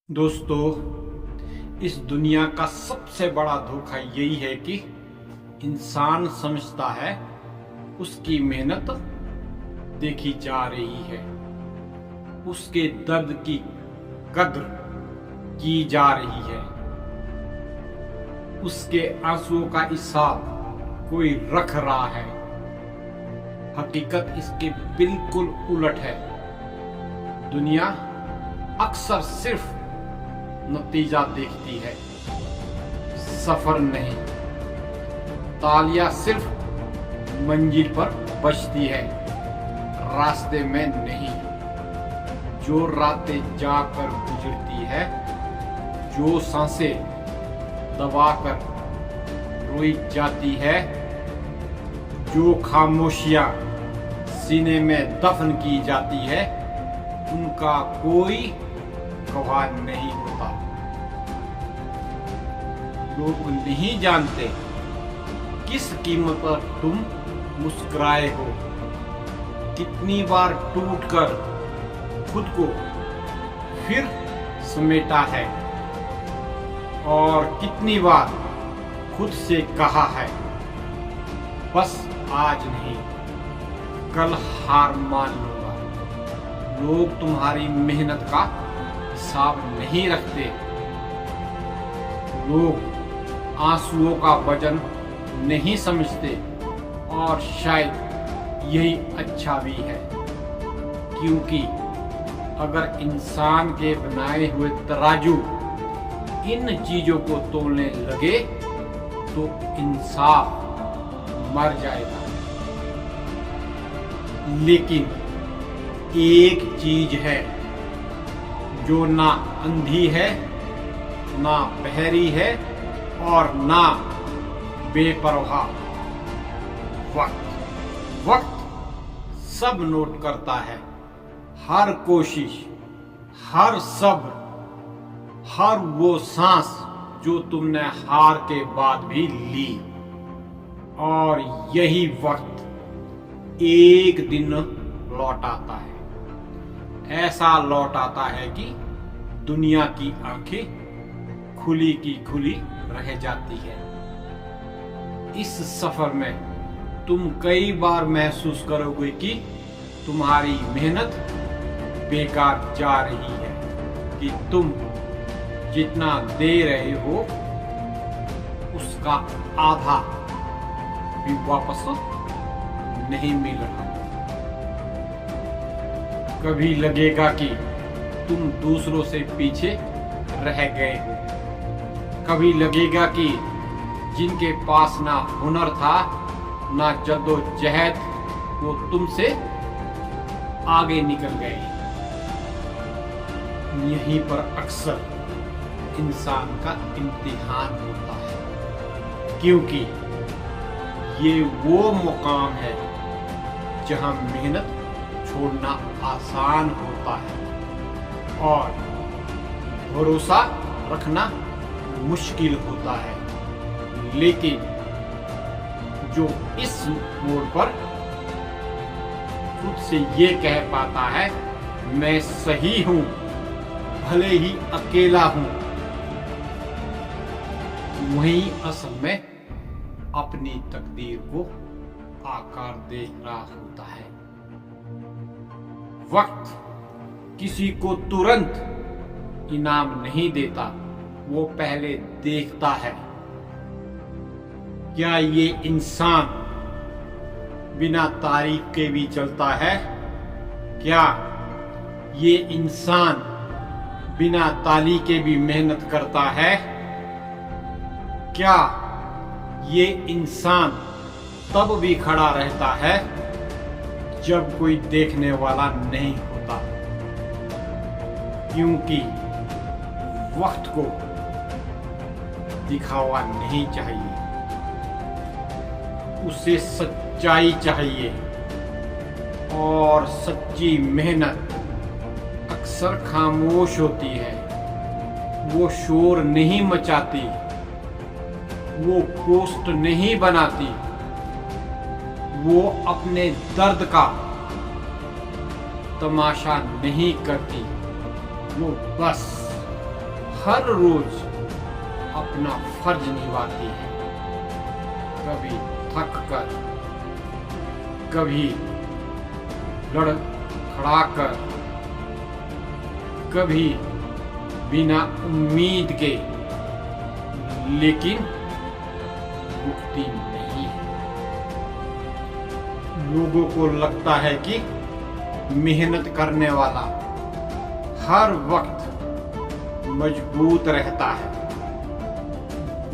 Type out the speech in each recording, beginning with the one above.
दोस्तों, इस दुनिया का सबसे बड़ा धोखा यही है कि इंसान समझता है उसकी मेहनत देखी जा रही है, उसके दर्द की कद्र की जा रही है, उसके आंसुओं का हिसाब कोई रख रहा है। हकीकत इसके बिल्कुल उलट है। दुनिया अक्सर सिर्फ नतीजा देखती है, सफर नहीं। तालियां सिर्फ मंजिल पर बजती है, रास्ते में नहीं। जो रातें जाकर गुजरती है, जो सांसें दबाकर रोई जाती है, जो खामोशियां सीने में दफन की जाती है, उनका कोई गवाह नहीं होता। लोग नहीं जानते किस कीमत पर तुम मुस्कुराए हो, कितनी बार टूटकर खुद को फिर समेटा है, और कितनी बार खुद से कहा है बस आज नहीं, कल हार मान लूंगा। लोग तुम्हारी मेहनत का हिसाब नहीं रखते। लोग आंसुओं का वजन नहीं समझते, और शायद यही अच्छा भी है, क्योंकि अगर इंसान के बनाए हुए तराजू इन चीजों को तोलने लगे तो इंसाफ मर जाएगा। लेकिन एक चीज है जो ना अंधी है, ना बहरी है, और ना बेपरवाह। वक्त सब नोट करता है। हर कोशिश, हर सब्र, हर वो सांस जो तुमने हार के बाद भी ली। और यही वक्त एक दिन लौट आता है। ऐसा लौट आता है कि दुनिया की आंखें खुली की खुली रह जाती है। इस सफर में तुम कई बार महसूस करोगे कि तुम्हारी मेहनत बेकार जा रही है, कि तुम जितना दे रहे हो उसका आधा भी वापस नहीं मिल रहा। कभी लगेगा कि तुम दूसरों से पीछे रह गए हो। कभी लगेगा कि जिनके पास ना हुनर था, ना जद्दोजहद, वो तुमसे आगे निकल गए। यहीं पर अक्सर इंसान का इम्तिहान होता है, क्योंकि ये वो मुकाम है जहां मेहनत छोड़ना आसान होता है और भरोसा रखना मुश्किल होता है। लेकिन जो इस मोड़ पर खुद से ये कह पाता है, मैं सही हूं, भले ही अकेला हूं, वही असल में अपनी तकदीर को आकार दे रहा होता है। वक्त किसी को तुरंत इनाम नहीं देता, वो पहले देखता है क्या ये इंसान बिना तारीफ के भी चलता है, क्या ये इंसान बिना ताली के भी मेहनत करता है, क्या ये इंसान तब भी खड़ा रहता है जब कोई देखने वाला नहीं होता। क्योंकि वक्त को दिखावा नहीं चाहिए, उसे सच्चाई चाहिए, और सच्ची मेहनत अक्सर खामोश होती है। वो शोर नहीं मचाती, वो पोस्ट नहीं बनाती, वो अपने दर्द का तमाशा नहीं करती, वो बस हर रोज अपना फर्ज निभाती है, कभी थक कर, कभी लड़खड़ाकर, कभी बिना उम्मीद के, लेकिन रुकती नहीं है। लोगों को लगता है कि मेहनत करने वाला हर वक्त मजबूत रहता है।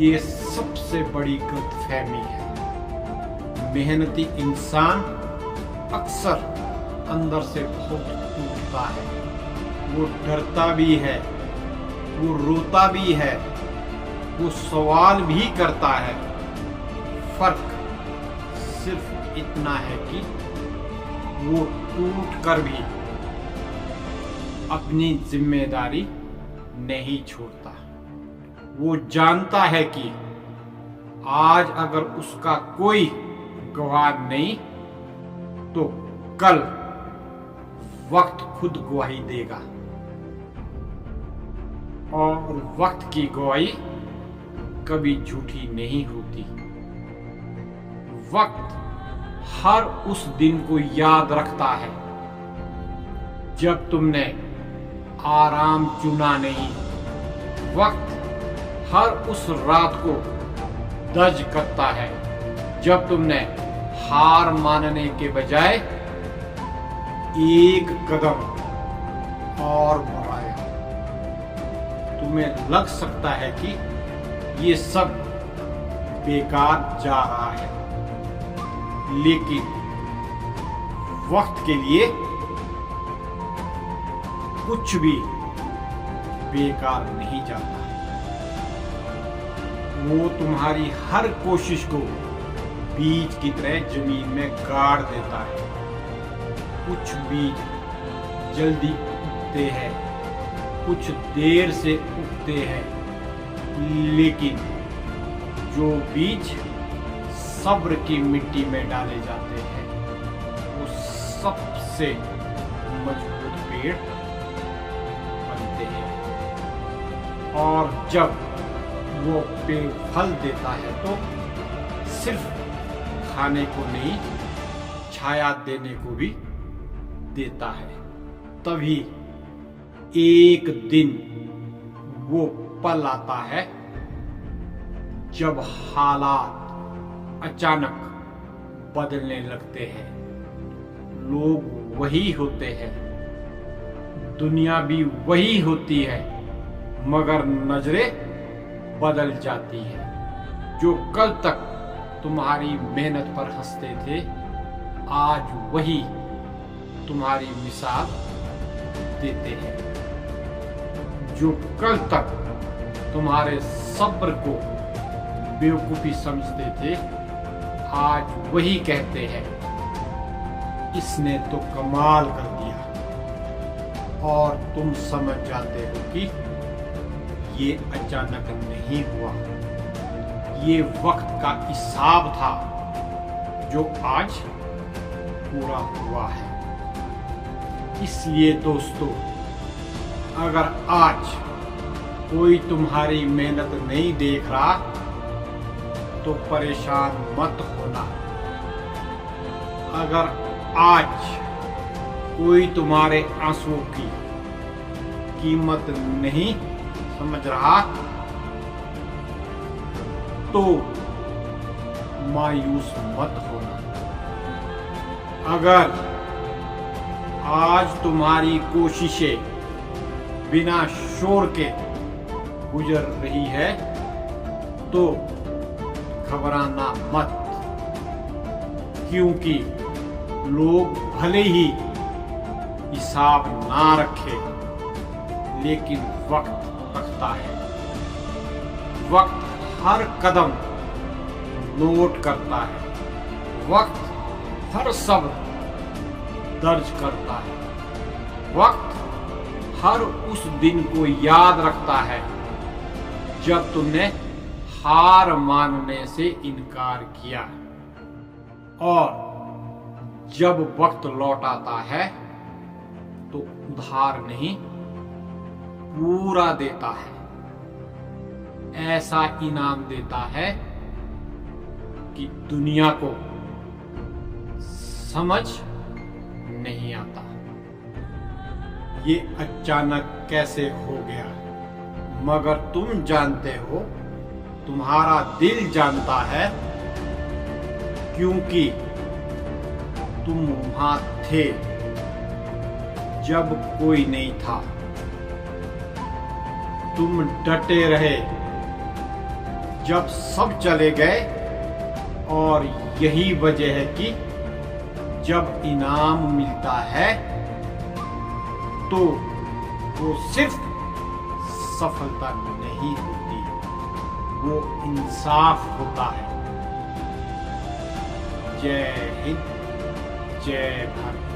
ये सबसे बड़ी गलतफहमी है। मेहनती इंसान अक्सर अंदर से बहुत टूटता है। वो डरता भी है, वो रोता भी है, वो सवाल भी करता है। फर्क सिर्फ इतना है कि वो टूट कर भी अपनी जिम्मेदारी नहीं छोड़ता। वो जानता है कि आज अगर उसका कोई गवाह नहीं तो कल वक्त खुद गवाही देगा, और वक्त की गवाही कभी झूठी नहीं होती। वक्त हर उस दिन को याद रखता है जब तुमने आराम चुना नहीं। वक्त हर उस रात को दर्ज करता है जब तुमने हार मानने के बजाय एक कदम और बढ़ाया। तुम्हें लग सकता है कि ये सब बेकार जा रहा है, लेकिन वक्त के लिए कुछ भी बेकार नहीं जाता। वो तुम्हारी हर कोशिश को बीज की तरह जमीन में गाड़ देता है। कुछ बीज जल्दी उगते हैं, कुछ देर से उगते हैं, लेकिन जो बीज सब्र की मिट्टी में डाले जाते हैं वो सबसे मजबूत पेड़ बनते हैं। और जब वो पेड़ फल देता है तो सिर्फ खाने को नहीं, छाया देने को भी देता है। तभी एक दिन वो पल आता है जब हालात अचानक बदलने लगते हैं। लोग वही होते हैं, दुनिया भी वही होती है, मगर नजरें बदल जाती हैं। जो कल तक तुम्हारी मेहनत पर हंसते थे, आज वही तुम्हारी मिसाल देते हैं। जो कल तक तुम्हारे सब्र को बेवकूफी समझते थे, आज वही कहते हैं इसने तो कमाल कर दिया। और तुम समझ जाते हो कि ये अचानक नहीं हुआ, ये वक्त का हिसाब था जो आज पूरा हुआ है। इसलिए दोस्तों, अगर आज कोई तुम्हारी मेहनत नहीं देख रहा तो परेशान मत होना। अगर आज कोई तुम्हारे आंसुओं की कीमत नहीं समझ रहा तो मायूस मत होना। अगर आज तुम्हारी कोशिशें बिना शोर के गुजर रही है तो घबराना मत, क्योंकि लोग भले ही हिसाब ना रखे, लेकिन वक्त रखता है। वक्त हर कदम नोट करता है, वक्त हर शब्द दर्ज करता है, वक्त हर उस दिन को याद रखता है जब तुमने हार मानने से इनकार किया, और जब वक्त लौट आता है तो उधार नहीं पूरा देता है। ऐसा इनाम देता है कि दुनिया को समझ नहीं आता। ये अचानक कैसे हो गया, मगर तुम जानते हो, तुम्हारा दिल जानता है, क्योंकि तुम वहां थे जब कोई नहीं था। तुम डटे रहे जब सब चले गए, और यही वजह है कि जब इनाम मिलता है तो वो सिर्फ सफलता नहीं होती, वो इंसाफ होता है। जय हिंद, जय भारत।